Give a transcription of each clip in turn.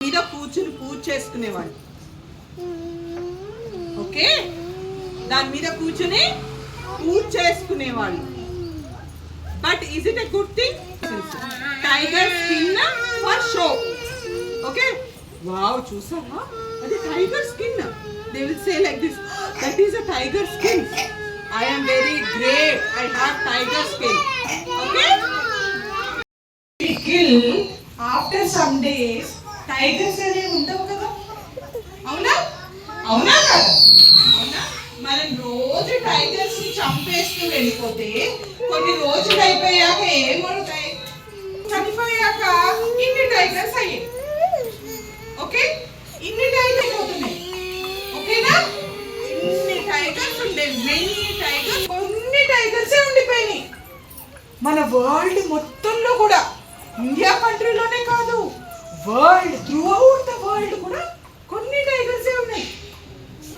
మీద కూర్చుని పూజ చేసుకునేవాడు. ఓకే, దాని మీద కూర్చుని పూజ చేసుకునేవాళ్ళు. But is it a good thing? Tiger skin for show. Okay, wow, చూసావా, అది tiger skin. They will say like this, that is a tiger skin. I am very great. I have tiger skin. Okay? We kill after some days. Tigers అనేవి ఉండవు కదా, అవునా? అవునా కదా? అవునా? మనం రోజు టైగర్స్ ని చంపేస్తూ వెళ్ళిపోతే కొన్ని రోజులు అయిపోయాక ఏమవుతాయి? చనిపోయాక ఇన్ని టైగర్స్ అయ్యాయి. ఓకే, ఇన్ని టైగర్స్ అవుతున్నాయి. ఓకేనా? ఇన్ని టైగర్స్ ఉండేవి, మెనీ టైగర్స్, కొన్ని టైగర్సే ఉండిపోయినాయి. మన వరల్డ్ మొత్తంలో కూడా, ఇండియా కంట్రీలోనే కాదు, world through out the world కూడా కొన్ని టైగర్సే ఉన్నాయి.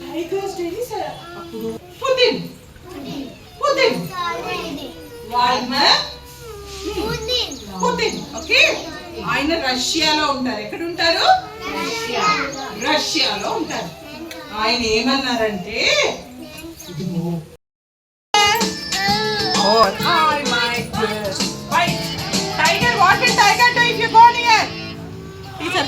టైగర్స్ డేస్ అప్పుడు పుతిన్ వాల్మర్ పుతిన్. ఓకే, ఆయన రష్యాలో ఉంటారు. ఎక్కడ ఉంటారు? రష్యాలో ఉంటారు. ఆయన ఏమన్నారంటే, or I might just fight. Tiger, what will tiger do if you go near? He said,